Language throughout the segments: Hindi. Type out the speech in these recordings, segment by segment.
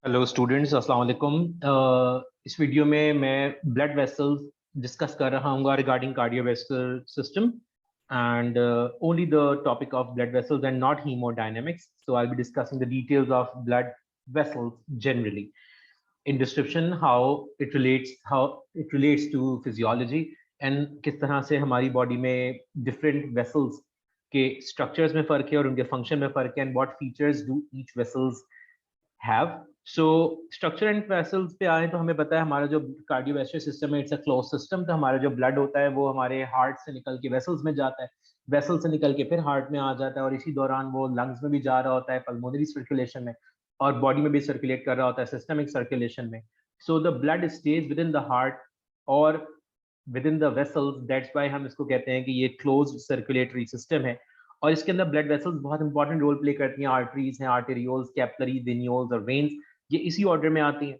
हेलो स्टूडेंट्स, अस्सलाम वालेकुम। इस वीडियो में मैं ब्लड वेसल्स डिस्कस कर रहा हूँ regarding cardiovascular system and only the topic of blood vessels and not haemodynamics. So I will be discussing the details of blood vessels generally in description, how it relates to physiology and किस तरह से हमारी बॉडी में डिफरेंट वेसल्स के स्ट्रक्चर्स में फ़र्क है और उनके फंक्शन में फ़र्क है and what features do each vessels have. So structure and vessels पे आए तो हमें पता है हमारा जो कार्डियोवैस्कुलर सिस्टम है इट्स अ क्लोज सिस्टम। तो हमारा जो ब्लड होता है वो हमारे हार्ट से निकल के वेसल्स में जाता है, वेसल से निकल के फिर हार्ट में आ जाता है और इसी दौरान वो लंग्स में भी जा रहा होता है, पल्मोनरी सर्कुलेशन में, और बॉडी में भी सर्कुलेट कर रहा होता है सिस्टमिक सर्कुलेशन में। So the blood stays within the heart और within the vessels, that's why हम इसको कहते हैं कि ये क्लोज सर्कुलेटरी सिस्टम है। और इसके अंदर ब्लड वेसल्स बहुत इंपॉर्टेंट रोल प्ले करती हैं। आर्टरीज हैं, आर्टेरियोल्स, कैपिलरी, वेन्यूल्स और वेन्स, ये इसी ऑर्डर में आती हैं।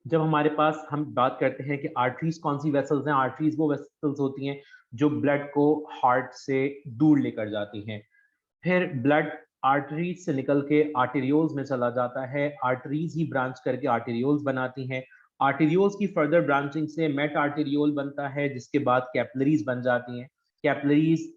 जब हमारे पास हम बात करते हैं कि आर्टरीज कौन सी वेसल्स हैं, आर्टरीज वो वेसल्स होती हैं जो ब्लड को हार्ट से दूर लेकर जाती हैं। फिर ब्लड आर्टरीज से निकल के आर्टेरियोल्स में चला जाता है, आर्टरीज ही ब्रांच करके आर्टेरियोल्स बनाती हैं। आर्टेरियोल्स की फर्दर ब्रांचिंग से मेट आर्टेरियोल बनता है, जिसके बाद कैपिलरीज बन जाती हैं। कैपिलरीज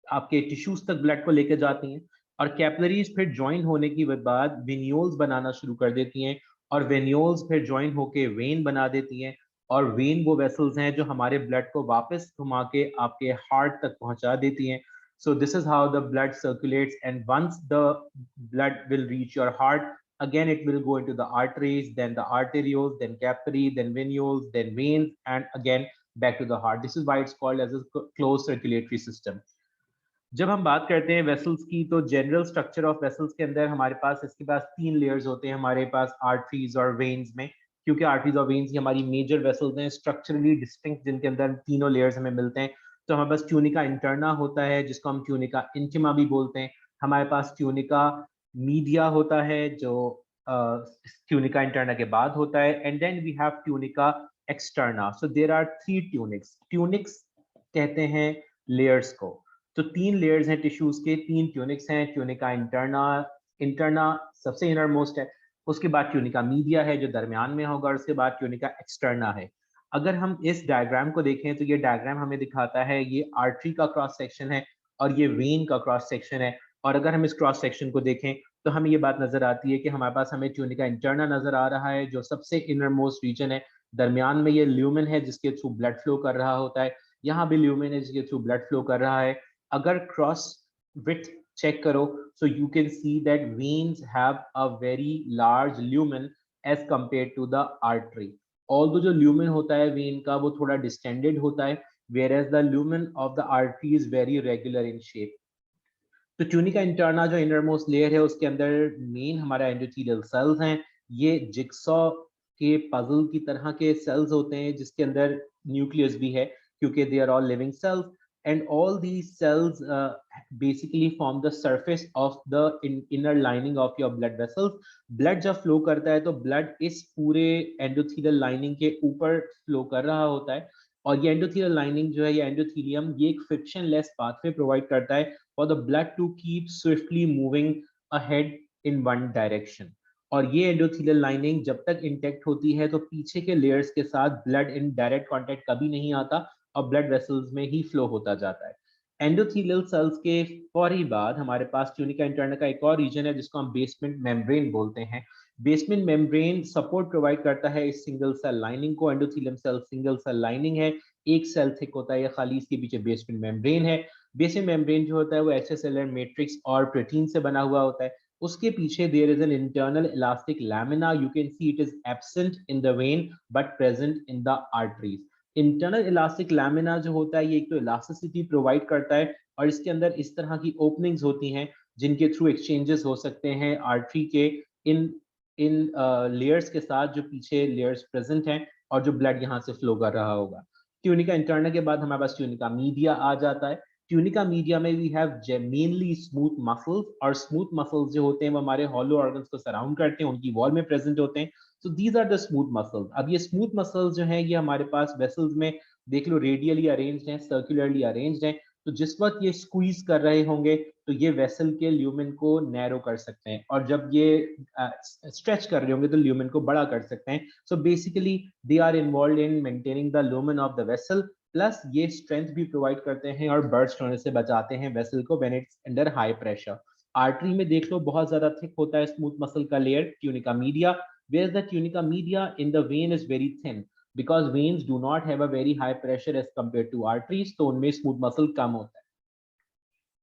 आपके टिश्यूज तक ब्लड को लेकर जाती हैं और कैपिलरीज फिर ज्वाइन होने के बाद वेन्यूल्स बनाना शुरू कर देती हैं और वेन्यूल्स फिर ज्वाइन होके वेन बना देती हैं। और वेन वो वेसल्स हैं जो हमारे ब्लड को वापस घुमा के आपके हार्ट तक पहुंचा देती हैं। So this is how the blood circulates, and once the blood will reach your heart, again it will go into the arteries, then the arterioles, then capillary, then venules, then veins, and again back to the heart. This is why it's called as a closed circulatory system. जब हम बात करते हैं वेसल्स की, तो जनरल स्ट्रक्चर ऑफ वेसल्स के अंदर हमारे पास इसके पास तीन लेयर्स होते हैं हमारे पास आर्टरीज और वेन्स में, क्योंकि आर्टरीज और वेन्स ही हमारी मेजर वेसल्स हैं, स्ट्रक्चरली डिस्टिंक्ट, जिनके अंदर तीनों लेयर्स हमें मिलते हैं। तो हमारे पास ट्यूनिका इंटरना होता है जिसको हम ट्यूनिका इंटिमा भी बोलते हैं। हमारे पास ट्यूनिका मीडिया होता है जो ट्यूनिका इंटरना के बाद होता है, and then we have tunica externa. So there are three tunics. Tunics कहते हैं लेयर्स को। तो तीन लेयर्स हैं टिश्यूज के, तीन ट्यूनिक्स हैं। ट्यूनिका इंटरना, इंटरना सबसे इनर मोस्ट है, उसके बाद ट्यूनिका मीडिया है जो दरमियान में होगा, और उसके बाद ट्यूनिका एक्सटर्ना है। अगर हम इस डायग्राम को देखें तो ये डायग्राम हमें दिखाता है ये आर्टरी का क्रॉस सेक्शन है और ये वेन का क्रॉस सेक्शन है। और अगर हम इस क्रॉस सेक्शन को देखें तो हमें ये बात नजर आती है कि हमारे पास हमें ट्यूनिका इंटरना नजर आ रहा है जो सबसे इनर मोस्ट रीजन है। दरमियान में ये ल्यूमेन है जिसके थ्रू ब्लड फ्लो कर रहा होता है, यहाँ भी ल्यूमेन है जिसके थ्रू ब्लड फ्लो कर रहा है। अगर क्रॉस विड्थ चेक करो so you can see that veins have a very large lumen as compared to the artery. Although जो lumen होता है वेन का वो थोड़ा distended होता है, whereas the lumen of the artery is very regular in shape. तो ट्यूनिका इंटरना जो इनर मोस्ट लेयर है उसके अंदर मेन हमारा एंडोथेलियल सेल्स हैं। ये जिक्सॉ के पजल की तरह के सेल्स होते हैं जिसके अंदर न्यूक्लियस भी है, क्योंकि they are all living cells, and all these cells basically form the surface of the inner lining of your blood vessels. Blood जब फ्लो करता है तो ब्लड इस पूरे एंडोथेलियल लाइनिंग के ऊपर फ्लो कर रहा होता है, और ये एंडोथेलियल लाइनिंग जो है, ये एंडोथेलियम, ये एक फ्रिक्शनलेस पाथवे प्रोवाइड करता है for the blood to keep swiftly moving ahead in one direction. और ये एंडोथेलियल लाइनिंग जब तक इंटेक्ट होती है तो पीछे के लेयर्स के साथ ब्लड इन डायरेक्ट कांटेक्ट कभी नहीं आता और ब्लड वेसल्स में ही फ्लो होता जाता है। एंडोथेलियल सेल्स के फौरी बाद हमारे पास ट्यूनिका इंटरना का एक और रीजन है जिसको हम बेसमेंट मेम्ब्रेन बोलते हैं। बेसमेंट मेम्ब्रेन सपोर्ट प्रोवाइड करता है इस सिंगल सेल लाइनिंग को। Endothelium cell single cell lining है, एक सेल थिक होता है या खाली, इसके पीछे बेसमेंट मेम्ब्रेन है। बेसिक मेम्ब्रेन जो होता है वो एक्स्ट्रासेलुलर मैट्रिक्स और प्रोटीन से बना हुआ होता है। उसके पीछे there is an internal elastic lamina, you can see it is absent in the vein but present in the arteries. Internal elastic lamina जो होता है ये एक तो इलास्टिसिटी प्रोवाइड करता है और इसके अंदर इस तरह की ओपनिंग्स होती हैं जिनके थ्रू एक्सचेंजेस हो सकते हैं आर्टरी के इन इन लेयर्स के साथ जो पीछे लेयर्स प्रेजेंट हैं और जो ब्लड यहाँ से फ्लो कर रहा होगा। ट्यूनिका इंटरना के बाद हमारे पास ट्यूनिका मीडिया आ जाता है। ट्यूनिका मीडिया में we have mainly smooth muscles, और स्मूथ मसल्स जो होते हैं वो हमारे हॉलो ऑर्गन्स को सराउंड करते हैं, उनकी वॉल में प्रेजेंट होते हैं। So these are the smooth muscles. अब ये स्मूथ मसल्स जो हैं ये हमारे पास वेसल्स में देख लो रेडियली अरेंज्ड हैं, सर्कुलरली अरेंज्ड हैं। तो जिस वक्त ये स्क्वीज कर रहे होंगे तो ये वेसल के ल्यूमेन को नैरो कर सकते हैं, और जब ये स्ट्रेच कर रहे होंगे तो ल्यूमेन को बड़ा कर सकते हैं. So basically they are involved in maintaining the lumen of the vessel, plus ये स्ट्रेंथ भी प्रोवाइड करते हैं और बर्स्ट होने से बचाते हैं वेसल को when it's under high pressure. Artery में देख लो बहुत ज्यादा थिक होता है स्मूथ मसल का layer tunica media, whereas the tunica media in the vein is very thin because veins do not have a very high pressure as compared to arteries, तो उनमें स्मूथ मसल कम होता है.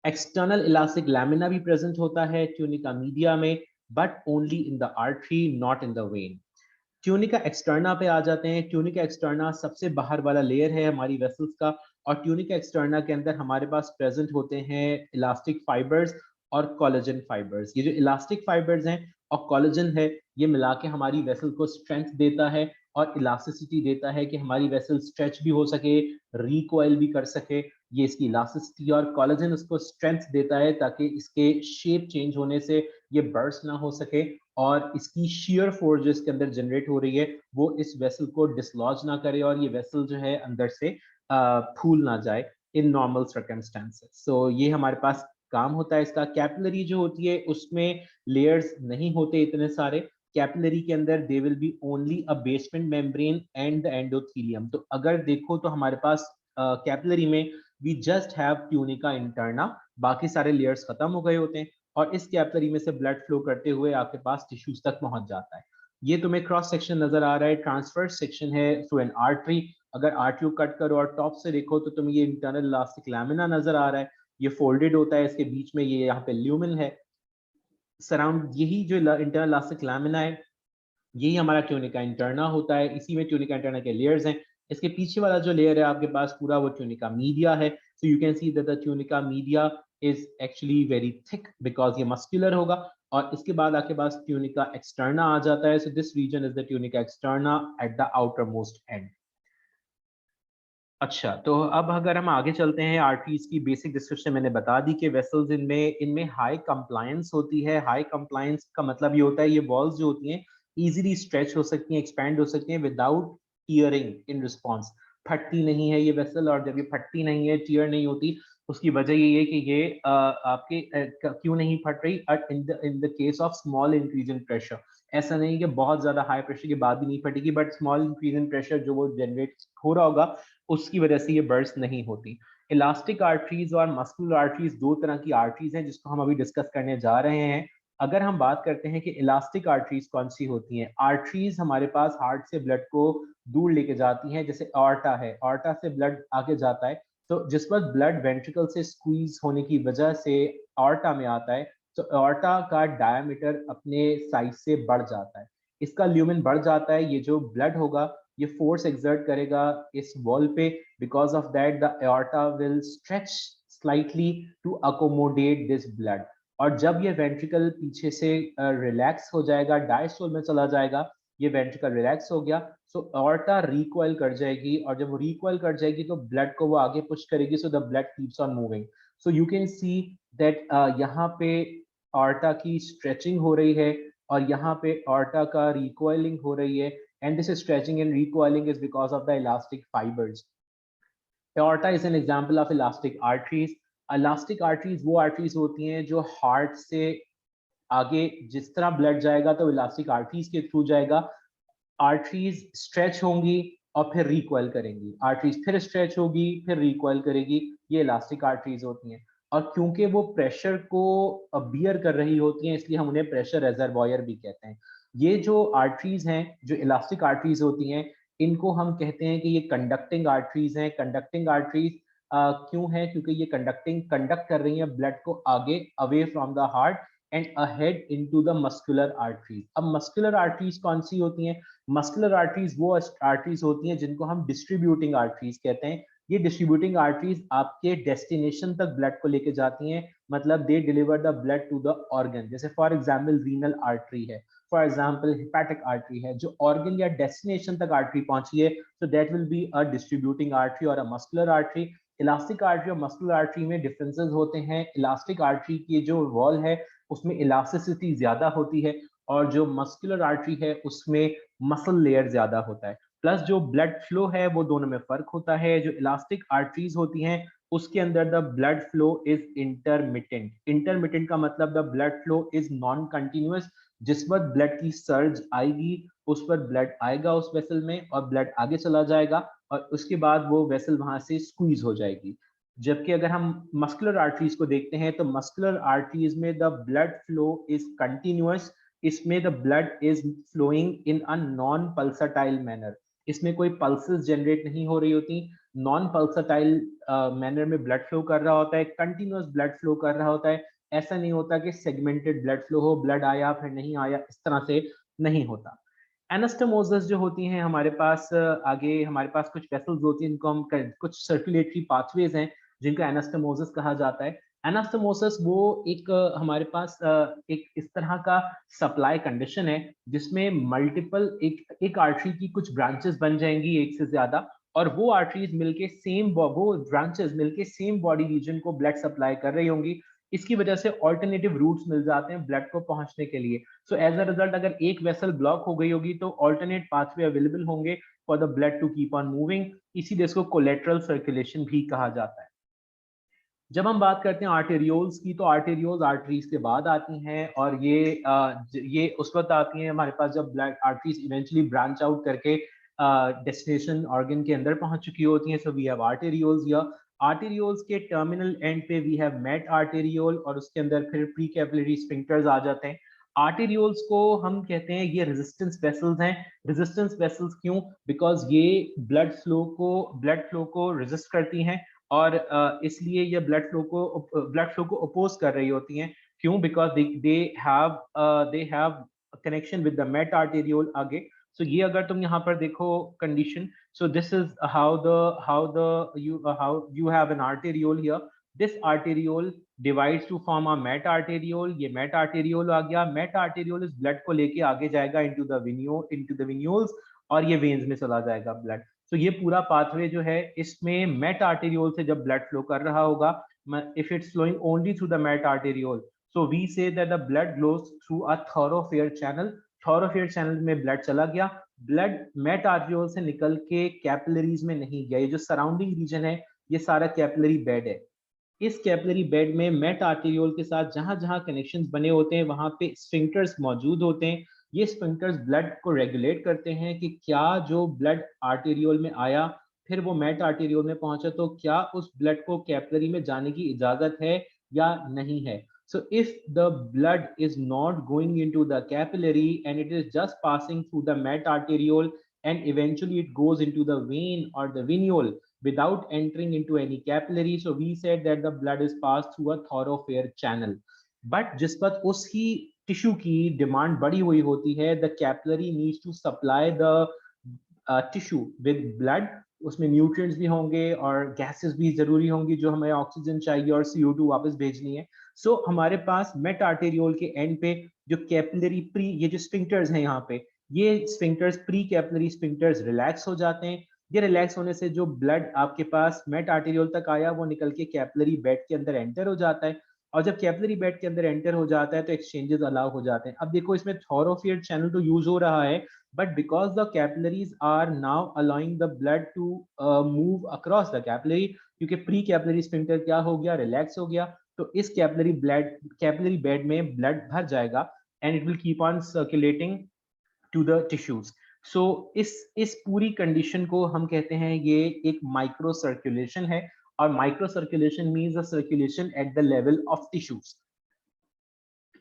एक्सटर्नल इलास्टिक लैमिना भी प्रेजेंट होता है ट्यूनिका मीडिया में, but only in the artery not in the when. Tunica externa पे आ जाते हैं. ट्यूनिका एक्सटर्ना सबसे बाहर वाला लेयर है हमारी वेसल्स का, और ट्यूनिका एक्सटर्ना के अंदर हमारे पास प्रेजेंट होते हैं इलास्टिक फाइबर्स और कोलेजन फाइबर्स. ये जो इलास्टिक फाइबर्स हैं और कोलेजन है, ये मिला के हमारी वेसल को स्ट्रेंथ देता है और इलास्टिसिटी देता है कि हमारी वेसल स्ट्रेच भी हो सके, रिकॉइल भी कर सके. ये इसकी इलास्टिसिटी और कोलेजन उसको स्ट्रेंथ देता है ताकि इसके शेप चेंज होने से ये बर्स्ट ना हो सके, और इसकी shear फोर्स जो इसके अंदर जनरेट हो रही है वो इस वेसल को डिसलॉज ना करे और ये वेसल जो है अंदर से फूल ना जाए इन नॉर्मल सर्कमस्टेंसेस. सो ये हमारे पास काम होता है इसका. कैपिलरी जो होती है उसमें लेयर्स नहीं होते इतने सारे. कैपिलरी के अंदर they will be only a basement membrane and the endothelium. तो अगर देखो तो हमारे पास कैपिलरी में we just have tunica interna, बाकी सारे लेयर्स खत्म हो गए होते हैं और इस कैपिलरी में से ब्लड फ्लो करते हुए आपके पास टिश्यूज तक पहुंच जाता है. ये तुम्हें क्रॉस सेक्शन नजर आ रहा है, ट्रांसवर्स सेक्शन है थ्रू एन आर्टरी. अगर आर्टरी कट करो और टॉप से देखो तो तुम्हें ये इंटरनल इलास्टिक लैमिना नजर आ रहा है, ये फोल्डेड होता है, इसके बीच में ये यहाँ पे ल्यूमेन है. सराउंड यही जो इंटरनल इलास्टिक लैमिना है यही हमारा ट्यूनिका इंटरना होता है. इसी में ट्यूनिका इंटरना के लेयर्स हैं. इसके पीछे वाला जो लेयर है आपके पास पूरा वो ट्यूनिका मीडिया है. So you can see that the tunica media is actually very thick because ये मस्कुलर होगा. और इसके बाद आपके पास ट्यूनिका एक्सटर्ना आ जाता है. So this region is the tunica externa at the outermost end. अच्छा, तो अब अगर हम आगे चलते हैं, आर्टरीज की बेसिक डिस्क्रिप्शन मैंने बता दी कि वेसल्स इनमें इनमें हाई कंप्लायंस होती है. हाई कंप्लायंस का मतलब ये होता है ये वॉल्स जो होती हैं इजीली स्ट्रेच हो सकती हैं, एक्सपैंड हो सकती हैं विदाउट टीयरिंग इन रिस्पॉन्स. फटती नहीं है ये वेसल, और जब ये फटती नहीं है, टीयर नहीं होती, उसकी वजह ये है कि ये आपके क्यों नहीं फट रही. In the case of small increase in pressure, ऐसा नहीं कि बहुत ज्यादा हाई प्रेशर के बाद भी नहीं फटेगी, but small increase in pressure जो वो जनरेट हो रहा होगा उसकी वजह से ये बर्स्ट नहीं होती. इलास्टिक आर्टरीज और मस्कुलर आर्टरीज दो तरह की आर्टरीज हैं जिसको हम अभी डिस्कस करने जा रहे हैं. अगर हम बात करते हैं कि इलास्टिक आर्टरीज कौन सी होती हैं, आर्टरीज हमारे पास हार्ट से ब्लड को दूर लेके जाती हैं. जैसे ऑर्टा है, ऑर्टा से ब्लड आगे जाता है, तो जिस वक्त ब्लड वेंट्रिकल से स्क्वीज होने की वजह से ऑर्टा में आता है, तो ऑर्टा का डायमीटर अपने साइज से बढ़ जाता है, इसका ल्यूमेन बढ़ जाता है. ये जो ब्लड होगा ये फोर्स एक्सर्ट करेगा इस वॉल पे, because of that the aorta will stretch slightly to accommodate this blood. और जब ये वेंट्रिकल पीछे से रिलैक्स हो जाएगा, डायस्टोल में चला जाएगा, ये वेंट्रिकल रिलैक्स हो गया, सो ऑर्टा रिकॉइल कर जाएगी, और जब वो रिकॉइल कर जाएगी तो ब्लड को वो आगे पुश करेगी, सो the blood keeps on moving. So you can see that यहाँ पे ऑर्टा की स्ट्रेचिंग हो रही है और यहाँ पे ऑर्टा का रिकॉइलिंग हो रही है, and this stretching and recoiling is because of the elastic fibers. Aorta is an example of elastic arteries. Elastic arteries वो arteries होती हैं जो heart से आगे जिस तरह blood जाएगा तो elastic arteries के through जाएगा. Arteries stretch होंगी और फिर recoil करेंगी, arteries फिर stretch होगी फिर recoil करेगी, ये elastic arteries होती हैं. और क्योंकि वो प्रेशर को बियर कर रही होती हैं इसलिए हम उन्हें प्रेशर रेजर्वॉयर भी कहते हैं. ये जो आर्टरीज हैं, जो इलास्टिक आर्टरीज होती हैं, इनको हम कहते हैं कि ये कंडक्टिंग आर्टरीज हैं. कंडक्टिंग आर्टरीज क्यों है? क्योंकि ये कंडक्ट कर रही हैं ब्लड को आगे away from the heart and ahead into the muscular arteries. अब मस्कुलर आर्टरीज कौन सी होती हैं? मस्कुलर आर्टरीज वो आर्टरीज होती हैं जिनको हम डिस्ट्रीब्यूटिंग आर्टरीज कहते हैं. ये डिस्ट्रीब्यूटिंग आर्टरीज आपके डेस्टिनेशन तक ब्लड को लेके जाती हैं, मतलब they deliver the blood to the organ. जैसे फॉर एग्जांपल रीनल आर्टरी है, फॉर एग्जांपल हेपेटिक आर्टरी है, जो ऑर्गन या डेस्टिनेशन तक आर्टरी पहुंची है, तो that will be a distributing artery और a muscular artery. Elastic artery और मस्कुलर आर्टरी में डिफरेंसेस होते हैं. इलास्टिक आर्टरी की जो वॉल है उसमें इलास्टिसिटी ज्यादा होती है, और जो मस्कुलर आर्टरी है उसमें मसल लेयर ज्यादा होता है. प्लस जो ब्लड फ्लो है वो दोनों में फर्क होता है. जो इलास्टिक आर्टरीज होती हैं उसके अंदर the blood flow is intermittent. Intermittent का मतलब the blood flow is non continuous. जिस वक्त ब्लड की सर्ज आएगी उस पर ब्लड आएगा उस वेसल में और ब्लड आगे चला जाएगा और उसके बाद वो वेसल वहां से स्क्वीज हो जाएगी। जबकि अगर हम मस्कुलर आर्टरीज को देखते हैं तो मस्कुलर आर्टरीज में the blood flow is continuous. इसमें the blood is flowing in a non pulsatile manner. इसमें कोई पल्सेस जनरेट नहीं हो रही होती। नॉन पल्सटाइल मैनर में ब्लड फ्लो कर रहा होता है, कंटिन्यूअस ब्लड फ्लो कर रहा होता है। ऐसा नहीं होता कि सेगमेंटेड ब्लड फ्लो हो, ब्लड आया फिर नहीं आया, इस तरह से नहीं होता। एनास्टोमोसिस जो होती हैं हमारे पास, आगे हमारे पास कुछ वेसल्स होती हैं, इनको हम कुछ सर्कुलेटरी पाथवेज हैं जिनको एनास्टोमोसिस कहा जाता है। एनास्टोमोसिस वो एक हमारे पास एक इस तरह का सप्लाई कंडीशन है जिसमें मल्टीपल एक आर्टरी की कुछ ब्रांचेस बन जाएंगी एक से ज्यादा, और वो आर्टरीज मिलके वो ब्रांचेस मिलके सेम बॉडी रीजन को ब्लड सप्लाई कर रही होंगी। इसकी वजह से ऑल्टरनेटिव रूट्स मिल जाते हैं ब्लड को पहुंचने के लिए। सो एज अ रिजल्ट अगर एक वेसल ब्लॉक हो गई होगी तो ऑल्टरनेट पाथवे अवेलेबल होंगे for the blood to keep on moving. इसीलिए इसको कोलेटरल सर्कुलेशन भी कहा जाता है। जब हम बात करते हैं आर्टेरियोल्स की तो आर्टेरियोल्स आर्टरीज के बाद आती हैं और ये उस वक्त आती हैं हमारे पास जब blood arteries eventually branch out करके डेस्टिनेशन ऑर्गन के अंदर पहुंच चुकी होती हैं। So we have arterioles. या आर्टेरियोल्स के टर्मिनल एंड पे वी हैव मेट आर्टेरियोल और उसके अंदर फिर प्री कैपिलरी स्फिंक्टर्स आ जाते हैं। आर्टेरियोल्स को हम कहते हैं ये रेजिस्टेंस वेसल्स हैं। रेजिस्टेंस वेसल्स क्यों? बिकॉज ये ब्लड फ्लो को रेजिस्ट करती हैं और इसलिए ये ब्लड फ्लो को अपोज कर रही होती हैं। क्यों? Because they have connection with the met arteriole आगे। सो ये अगर तुम यहाँ पर देखो condition, so this is how you have an arteriole here. This arteriole divides to form a met arteriole. ये मेट आर्टेरियोल आ गया। मेट आर्टेरियोल इस ब्लड को लेके आगे जाएगा इनटू द वेन्यूल्स और ये वेन्स में चला जाएगा ब्लड। तो ये पूरा पाथवे जो है इसमें मेट आर्टेरियोल से जब ब्लड फ्लो कर रहा होगा, if it's flowing only through the met arteriole, so we say that the blood flows through a thoroughfare channel. Thoroughfare channel में ब्लड चला गया। ब्लड मेट आर्टेरियोल से निकल के कैपिलरीज में नहीं गया। ये जो सराउंडिंग रीजन है ये सारा कैपिलरी बेड है। इस कैपिलरी बेड में मेट आर्टेरियोल के साथ जहां जहां कनेक्शंस बने होते हैं वहां पे स्फिंक्टर्स मौजूद होते हैं। ये स्फिंक्टर्स ब्लड को रेगुलेट करते हैं कि क्या जो ब्लड आर्टेरियोल में आया फिर वो मेट आर्टेरियोल में पहुंचा तो क्या उस ब्लड को कैपिलरी में जाने की इजाजत है या नहीं है। So if the blood is not going into the capillary and it is just passing through the met arteriole and eventually it goes into the vein or the venule without entering into any capillary, so we said that the blood is passed through a thoroughfare channel. But जिस वक्त उसकी टिश्यू की डिमांड बड़ी हुई होती है, the capillary needs to supply the tissue with blood. उसमें न्यूट्रिएंट्स भी होंगे और गैसेस भी जरूरी होंगी जो हमें ऑक्सीजन चाहिए और CO2 वापस भेजनी है। सो हमारे पास मेट आर्टेरियोल के एंड पे जो कैपिलरी प्री ये जो स्फिंक्टर्स हैं यहाँ पे, ये sphincters pre capillary sphincters relax हो जाते हैं। ये रिलैक्स होने से जो ब्लड आपके पास मेट आर्टेरियोल तक आया वो निकल के कैपिलरी बेड के अंदर एंटर हो जाता है। और जब कैपिलरी बेड के अंदर एंटर हो जाता है तो एक्सचेंजेस अलाउ हो जाते हैं। अब देखो इसमें थॉरोफियर चैनल तो यूज हो रहा है, but because the capillaries are now allowing the blood to move across the capillary, क्योंकि प्री कैपिलरी स्फिंक्टर क्या हो गया, रिलैक्स हो गया, तो इस कैपिलरी बेड में ब्लड भर जाएगा and it will keep on circulating to the tissues. So इस पूरी कंडीशन को हम कहते हैं ये एक माइक्रो सर्कुलेशन है। और micro circulation means a circulation at the level of tissues.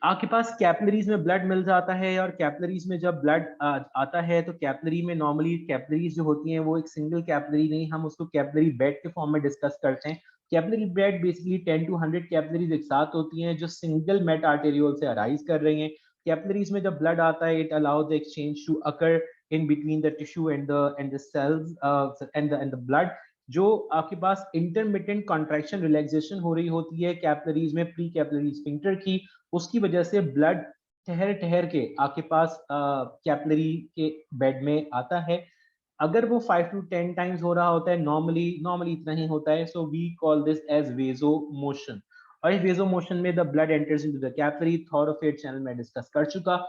आपके पास कैपिलरीज में ब्लड मिल जाता है और कैपिलरीज में जब ब्लड आता है तो कैपिलरी में नॉर्मली कैपिलरीज जो होती हैं वो एक सिंगल कैपिलरी नहीं, हम उसको कैपिलरी बेड के फॉर्म में डिस्कस करते हैं। Capillary bed basically 10 to 100 capillaries एक साथ होती हैं जो सिंगल मेट आर्टेरियोल से अराइज कर रही हैं। कैपिलरीज में जब ब्लड आता है it allows the exchange to occur in between the tissue and the cells and the blood. जो आपके पास इंटरमिटेंट कॉन्ट्रैक्शन रिलैक्सेशन हो रही होती है कैपिलरीज में प्री कैपिलरी स्फिंक्टर की, उसकी वजह से ब्लड ठहर ठहर के आपके पास कैपिलरी के बेड में आता है। अगर वो 5 to 10 टाइम्स हो रहा होता है, नॉर्मली इतना ही होता है, so we call this as vasomotion. और इस वेजो मोशन में the blood enters into the capillary. Thoroughfare channel में डिस्कस कर चुका।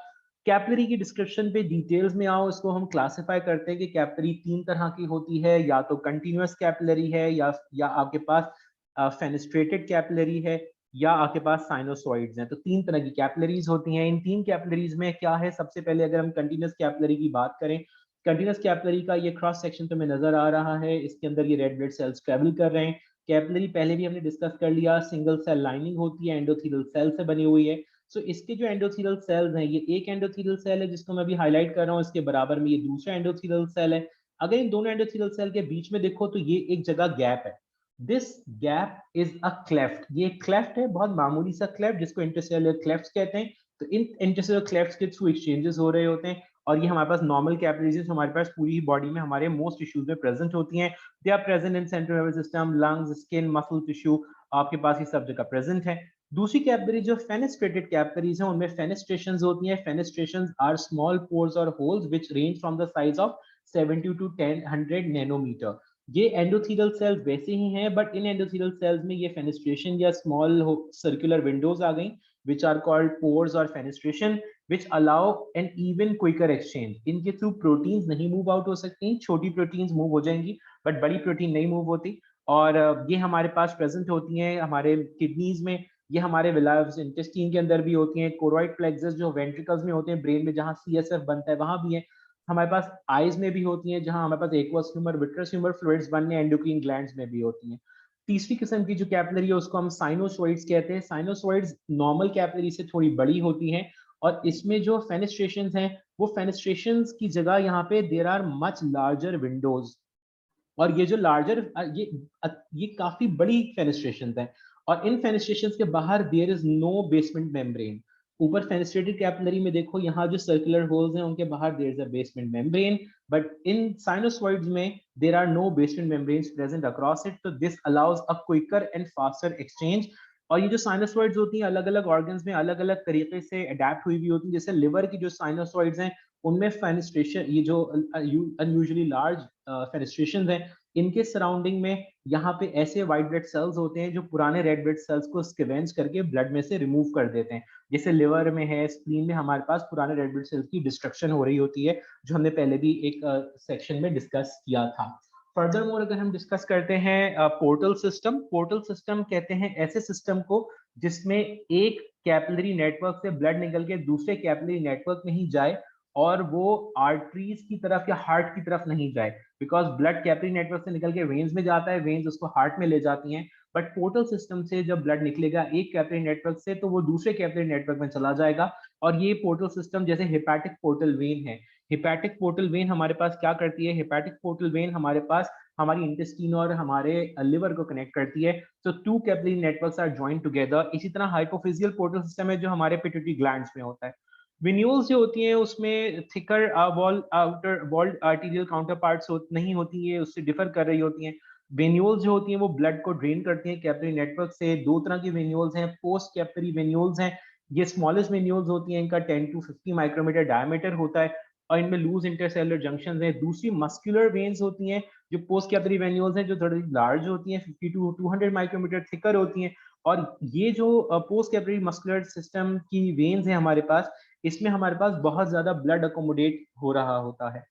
कैपिलरी की डिस्क्रिप्शन पे डिटेल्स में आओ, इसको हम क्लासिफाई करते हैं कि कैपिलरी तीन तरह की होती है, या तो कंटिन्यूअस कैपिलरी है या आपके पास फेनेस्ट्रेटेड कैपिलरी है, या आपके पास साइनोसॉइड्स हैं। तो 3 तरह की कैपिलरीज होती हैं। इन 3 कैपिलरीज में क्या है, सबसे पहले अगर हम कंटिन्यूस कैपिलरी की बात करें, कंटिन्यूस कैपिलरी का ये क्रॉस सेक्शन तो में नजर आ रहा है, इसके अंदर ये रेड ब्लड सेल्स ट्रेवल कर रहे हैं। कैपिलरी पहले भी हमने डिस्कस कर लिया, सिंगल सेल लाइनिंग होती है, एंडोथेलियल सेल से बनी हुई है। सो इसके जो एंडोथेलियल सेल्स हैं, ये एक एंडोथेलियल सेल है जिसको मैं अभी हाईलाइट कर रहा हूँ, इसके बराबर में ये दूसरा एंडोथेलियल सेल है। अगर इन दोनों एंडोथेलियल सेल के बीच में देखो तो ये एक जगह गैप है, this gap is a cleft. ये क्लेफ्ट है, बहुत मामूली सा क्लेफ्ट, जिसको इंटरसेलुलर क्लेफ्ट कहते हैं। तो इन इंटरसेलुलर क्लेफ्ट के थ्रू एक्सचेंजेस हो रहे होते हैं, और ये हमारे पास नॉर्मल कैपिलरीज हमारे पास पूरी बॉडी में हमारे मोस्ट टिश्यूज में प्रेजेंट होती हैं। They are present in central nervous system, lungs, skin, muscle tissue, आपके पास ये सब जगह प्रेजेंट है। दूसरी कैपिलरी जो फेनेस्ट्रेटेड कैपिलरीज हैं, उनमें फेनेस्ट्रेशंस होती हैं। फेनेस्ट्रेशंस आर स्मॉल पोर्स और holes which range from the size of 70 to 100 nanometer. ये एंडोथेलियल सेल्स वैसे ही हैं, बट इन एंडोथेलियल सेल्स में ये फेनेस्ट्रेशन या स्मॉल सर्कुलर विंडोज आ गई, which are called pores or fenestration, which allow an even quicker exchange. इनके थ्रू प्रोटीन्स नहीं मूव आउट हो सकती, छोटी प्रोटीन्स मूव हो जाएंगी, बट बड़ी प्रोटीन नहीं मूव होती। और ये हमारे पास प्रेजेंट होती हैं हमारे किडनीज में, ये हमारे विलायस इंटेस्टाइन के अंदर भी होती हैं। कोरोइड प्लेक्सस जो वेंट्रिकल्स में होते हैं ब्रेन में, जहाँ सीएसएफ बनता है, वहां भी है। हमारे पास आईज में भी होती हैं, जहां हमारे पास aqueous humour, vitreous humour fluids बनने एंडोक्राइन ग्लैंड्स में भी होती हैं। तीसरी किस्म की जो कैपिलरी है उसको हम साइनोसॉइड्स कहते हैं। साइनोसॉइड्स नॉर्मल कैपिलरी से थोड़ी बड़ी होती हैं, और इसमें जो फेनेस्ट्रेशंस हैं, वो फेनेस्ट्रेशंस की जगह यहाँ पे there are much larger windows. और ये जो लार्जर ये काफी बड़ी फेनेस्ट्रेशंस हैं, और इन फेनेस्ट्रेशंस के बाहर there is no basement membrane. ऊपर फेनेस्ट्रेटेड कैपिलरी में देखो, यहाँ जो सर्कुलर होल्स हैं उनके बाहर there is a basement membrane, but in sinusoids में there are no basement membranes present across it. तो this allows a quicker and faster exchange. और ये जो साइनोसॉइड्स होती हैं अलग अलग ऑर्गन्स में अलग अलग तरीके से अडेप्ट हुई भी होती हैं। जैसे लिवर की जो साइनोसॉइड्स हैं, उनमें फेनेस्ट्रेशन, ये जो अनयूजुअली लार्ज फेनेस्ट्रेशन हैं, इनके सराउंडिंग में यहाँ पे ऐसे व्हाइट ब्लड सेल्स होते हैं जो पुराने रेड ब्लड सेल्स को स्कैवेंज करके ब्लड में से रिमूव कर देते हैं। जैसे लिवर में है, स्प्लीन में हमारे पास पुराने रेड ब्लड सेल्स की डिस्ट्रक्शन हो रही होती है, जो हमने पहले भी एक सेक्शन में डिस्कस किया था। फर्दर मोर अगर हम डिस्कस करते हैं पोर्टल सिस्टम, पोर्टल सिस्टम कहते हैं ऐसे सिस्टम को जिसमें एक कैपिलरी नेटवर्क से ब्लड निकल के दूसरे कैपिलरी नेटवर्क में ही जाए, और वो आर्टरीज की तरफ या हार्ट की तरफ नहीं जाए। बिकॉज ब्लड कैपिलरी नेटवर्क से निकल के वेन्स में जाता है, वेन्स उसको हार्ट में ले जाती हैं, बट पोर्टल सिस्टम से जब ब्लड निकलेगा एक कैपिलरी नेटवर्क से, तो वो दूसरे कैपिलरी नेटवर्क में चला जाएगा। और ये पोर्टल सिस्टम जैसे हेपेटिक पोर्टल वेन है, हेपेटिक पोर्टल वेन हमारे पास क्या करती है, हेपेटिक पोर्टल वेन हमारे पास हमारी इंटेस्टाइन और हमारे लिवर को कनेक्ट करती है। तो two capillary networks are joined together. इसी तरह हाइपोफिजियल पोर्टल सिस्टम है जो हमारे पिट्यूटरी ग्लैंड्स में होता है। वेन्यूल्स जो होती हैं उसमें thicker wall outer walled arterial counterparts नहीं होती है, उससे डिफर कर रही होती हैं। वेन्यूल्स जो होती हैं वो ब्लड को ड्रेन करती हैं कैपिलरी नेटवर्क से। दो तरह की वेन्यूल्स हैं, पोस्ट कैपिलरी वेन्यूल्स हैं, ये स्मॉलेस्ट वेन्यूल्स होती हैं, इनका 10 टू 50 माइक्रोमीटर डायमीटर होता है, और इनमें लूज इंटरसेलुलर जंक्शंस हैं। दूसरी मस्कुलर वेन्स होती हैं जो पोस्ट कैपिलरी वेन्यूल्स हैं, जो थोड़ी लार्ज होती हैं, 50 टू 200 माइक्रोमीटर थिकर होती हैं। और ये जो पोस्ट कैपिलरी मस्कुलर सिस्टम की वेन्स हैं हमारे पास, इसमें हमारे पास बहुत ज्यादा ब्लड अकोमोडेट हो रहा होता है।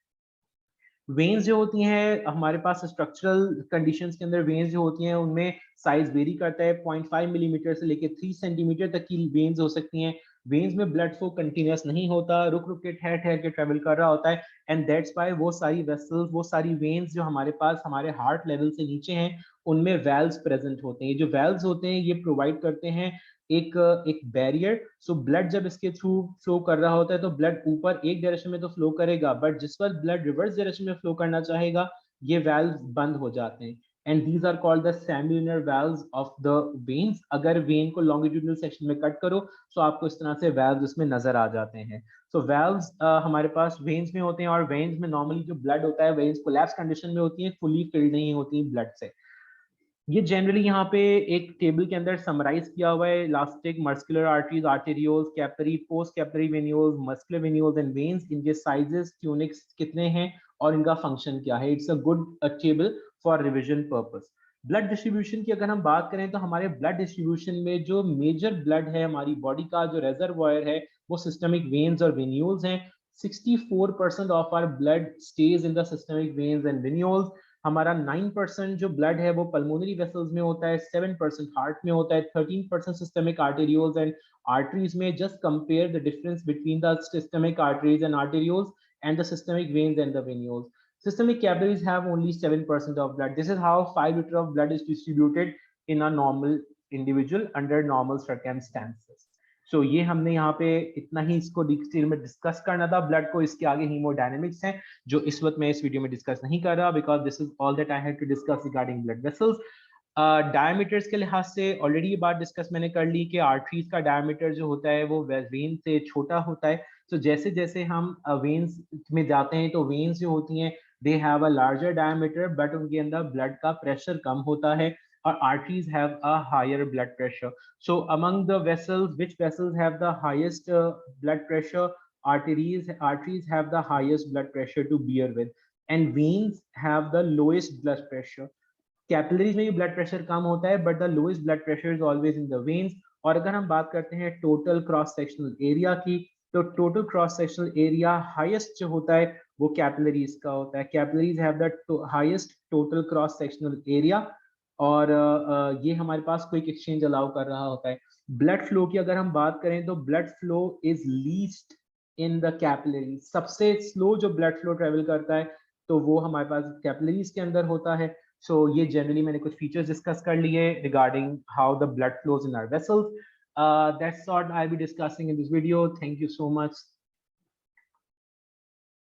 वेन्स जो होती हैं हमारे पास स्ट्रक्चरल कंडीशंस के अंदर, वेन्स जो होती हैं उनमें साइज वेरी करता है, 0.5 मिलीमीटर से लेकर 3 सेंटीमीटर तक की वेन्स हो सकती हैं। वेन्स में ब्लड फ्लो कंटिन्यूअस नहीं होता, रुक रुक के ठहर ठहर के ट्रेवल कर रहा होता है, एंड दैट्स व्हाई वो सारी वेसल्स, वो सारी वेन्स जो हमारे पास हमारे हार्ट लेवल से नीचे हैं, उनमें वेल्व्स प्रेजेंट होते हैं। ये जो वेल्व्स होते हैं ये प्रोवाइड करते हैं एक एक बैरियर। सो ब्लड जब इसके थ्रू फ्लो कर रहा होता है तो ब्लड ऊपर एक डायरेक्शन में तो फ्लो करेगा, बट जिस वक्त ब्लड रिवर्स डायरेक्शन में फ्लो करना चाहेगा ये वेल्व बंद हो जाते हैं, and these are called the semilunar valves of the veins. अगर वेन को लॉन्गिट्यूडनल सेक्शन में कट करो तो आपको इस तरह से वेल्व्स इसमें नजर आ जाते हैं। सो वेल्व्स हमारे पास वेन्स में होते हैं, और वेन्स में नॉर्मली जो ब्लड होता है वेन्स कोलैप्स कंडीशन में होती है, फुली फिल्ड नहीं होती ब्लड से। ये जनरली यहाँ पे एक टेबल के अंदर समराइज किया हुआ है, elastic, muscular arteries, arterioles, capillary, post capillary venules, muscular venules and veins, इनके साइजेस, ट्यूनिक्स कितने हैं और इनका फंक्शन क्या है। It's a good table for revision purpose. Blood distribution की अगर हम बात करें तो हमारे ब्लड डिस्ट्रीब्यूशन में जो मेजर ब्लड है हमारी बॉडी का जो रेजर्वॉयर है वो सिस्टमिक वेन्स और वेन्यूल्स हैं। 64% of our blood stays in the systemic veins and venules. हमारा 9% जो ब्लड है वो पल्मोनरी वेसल्स में होता है, 7% हार्ट में होता है, 13% सिस्टमिक आर्टेरियोल्स एंड आर्टरीज में. Just compare the difference between the systemic arteries and arterioles and the systemic veins and the venules. Systemic capillaries have only 7% of blood. This is how 5 liter of blood is distributed in a normal individual under normal circumstances. So ये हमने यहाँ पे इतना ही इसको डिटेल में डिस्कस करना था ब्लड को. इसके आगे हीमोडायनेमिक्स हैं जो इस वक्त मैं इस वीडियो में डिस्कस नहीं कर रहा because this is all that I have to discuss regarding blood vessels. Diameters के लिहाज से ऑलरेडी ये बात डिस्कस मैंने कर ली कि आर्टरीज का डायमीटर जो होता है वो वेन से छोटा होता है. तो जैसे जैसे हम वेन्स में जाते हैं तो वेन्स जो होती हैं they have a larger diameter but उनके अंदर ब्लड का प्रेशर कम होता है और arteries have a higher blood pressure. So among the vessels, which vessels have the highest blood pressure? Arteries have the highest blood pressure to bear with, and veins have the lowest blood pressure. Capillaries में भी ब्लड प्रेशर कम होता है but the lowest blood pressure is always in the veins. और अगर हम बात करते हैं टोटल क्रॉस सेक्शनल एरिया की तो total cross sectional area highest जो होता है वो कैपिलरीज का होता है. Capillaries have the highest total cross sectional area और ये हमारे पास क्विक एक्सचेंज अलाउ कर रहा होता है. ब्लड फ्लो की अगर हम बात करें तो blood flow is least in the capillaries. सबसे स्लो जो ब्लड फ्लो ट्रेवल करता है तो वो हमारे पास कैपिलरीज के अंदर होता है. So ये generally मैंने कुछ features discuss कर लिए regarding how the blood flows in our vessels. That's what I'll be discussing in this video. Thank you so much.